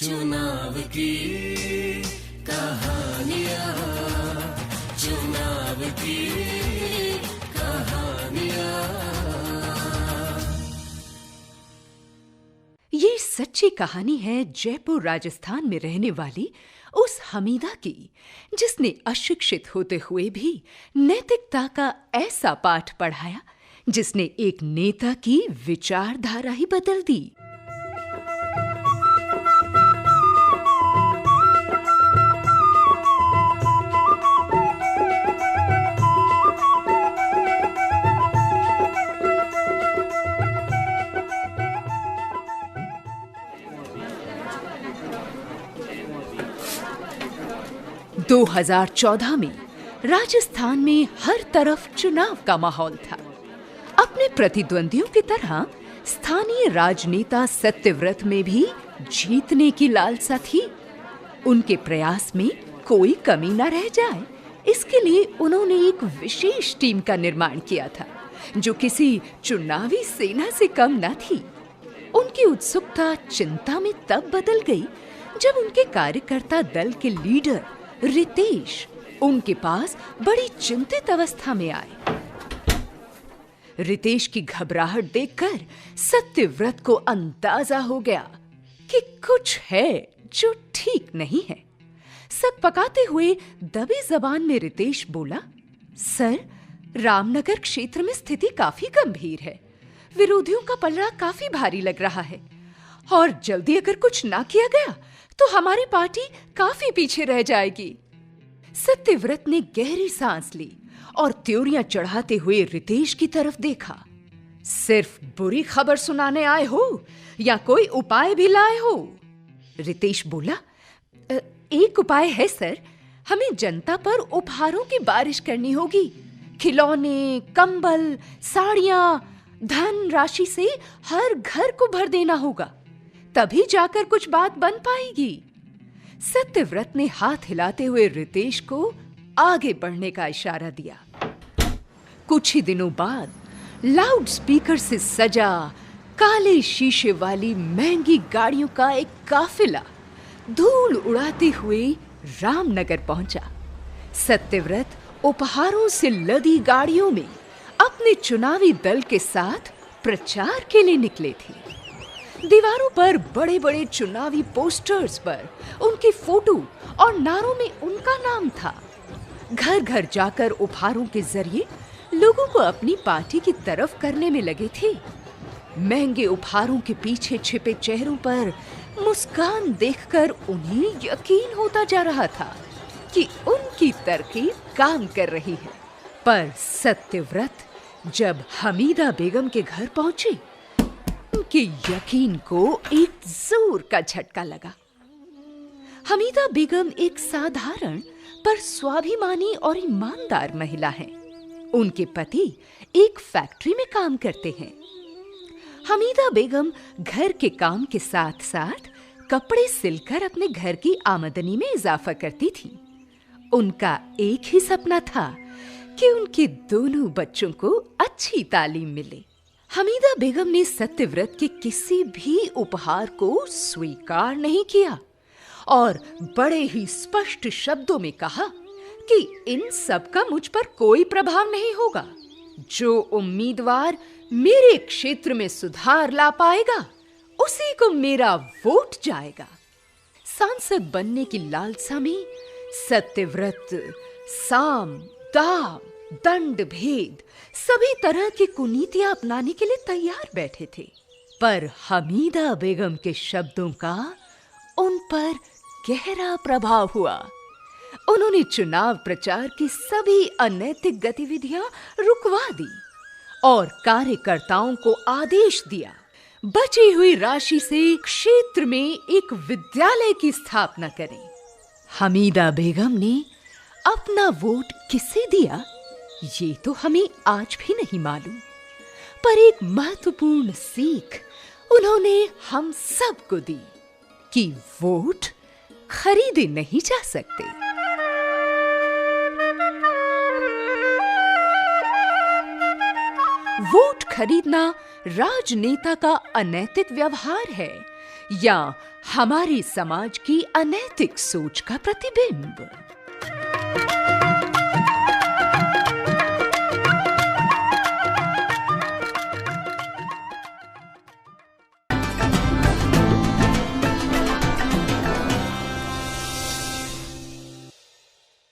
चुनाव की कहानियां, चुनाव की कहानियां। ये सच्ची कहानी है जयपुर राजस्थान में रहने वाली उस हमीदा की, जिसने अशिक्षित होते हुए भी नैतिकता का ऐसा पाठ पढ़ाया जिसने एक नेता की विचारधारा ही बदल दी। – 2014 में राजस्थान में हर तरफ चुनाव का माहौल था। अपने प्रतिद्वंदियों की तरह स्थानीय राजनेता सत्यव्रत में भी जीतने की लालसा थी। उनके प्रयास में कोई कमी न रह जाए, इसके लिए उन्होंने एक विशेष टीम का निर्माण किया था, जो किसी चुनावी सेना से कम न थी। उनकी उत्सुकता चिंता में तब बदल गई जब उनके कार्यकर्ता दल के लीडर रितेश उनके पास बड़ी चिंतित अवस्था में आए। रितेश की घबराहट देखकर सत्यव्रत को अंदाजा हो गया कि कुछ है जो ठीक नहीं है। सक पकाते हुए दबी जबान में रितेश बोला, सर, रामनगर क्षेत्र में स्थिति काफी गंभीर है। विरोधियों का पलड़ा काफी भारी लग रहा है और जल्दी अगर कुछ ना किया गया तो हमारी पार्टी काफी पीछे रह जाएगी। सत्यव्रत ने गहरी सांस ली और त्योरियां चढ़ाते हुए रितेश की तरफ देखा। सिर्फ बुरी खबर सुनाने आए हो या कोई उपाय भी लाए हो? रितेश बोला, एक उपाय है सर, हमें जनता पर उपहारों की बारिश करनी होगी। खिलौने, कंबल, साड़ियां, धन राशि से हर घर को भर देना होगा, तभी जाकर कुछ बात बन पाएगी। सत्यव्रत ने हाथ हिलाते हुए रितेश को आगे बढ़ने का इशारा दिया। कुछ ही दिनों बाद लाउड स्पीकर से सजा काले शीशे वाली महंगी गाड़ियों का एक काफिला धूल उड़ाते हुए रामनगर पहुंचा। सत्यव्रत उपहारों से लदी गाड़ियों में अपने चुनावी दल के साथ प्रचार के लिए निकले थे। दीवारों पर बड़े बड़े चुनावी पोस्टर्स पर उनकी फोटो और नारों में उनका नाम था। घर घर जाकर उपहारों के जरिए लोगों को अपनी पार्टी की तरफ करने में लगे थे। महंगे उपहारों के पीछे छिपे चेहरों पर मुस्कान देखकर उन्हें यकीन होता जा रहा था कि उनकी तरकीब काम कर रही है। पर सत्यव्रत जब हमीदा बेगम के घर पहुंचे, उनके यकीन को एक जोर का झटका लगा। हमीदा बेगम एक साधारण पर स्वाभिमानी और ईमानदार महिला हैं। उनके पति एक फैक्ट्री में काम करते हैं। हमीदा बेगम घर के काम के साथ साथ कपड़े सिलकर अपने घर की आमदनी में इजाफा करती थी। उनका एक ही सपना था कि उनके दोनों बच्चों को अच्छी तालीम मिले। हमीदा बेगम ने सत्यव्रत के किसी भी उपहार को स्वीकार नहीं किया और बड़े ही स्पष्ट शब्दों में कहा कि इन सब का मुझ पर कोई प्रभाव नहीं होगा। जो उम्मीदवार मेरे क्षेत्र में सुधार ला पाएगा, उसी को मेरा वोट जाएगा। सांसद बनने की लालसा में सत्यव्रत साम, दाम, दंड भेद सभी तरह की कुनीतियां अपनाने के लिए तैयार बैठे थे। पर हमीदा बेगम के शब्दों का उन पर गहरा प्रभाव हुआ। उन्होंने चुनाव प्रचार की सभी अनैतिक गतिविधियां रुकवा दी और कार्यकर्ताओं को आदेश दिया, बची हुई राशि से क्षेत्र में एक विद्यालय की स्थापना करें। हमीदा बेगम ने अपना वोट किसे दिया, ये तो हमें आज भी नहीं मालूम, पर एक महत्वपूर्ण सीख उन्होंने हम सबको दी कि वोट खरीदे नहीं जा सकते। वोट खरीदना राजनेता का अनैतिक व्यवहार है। या हमारी समाज की अनैतिक सोच का प्रतिबिंब?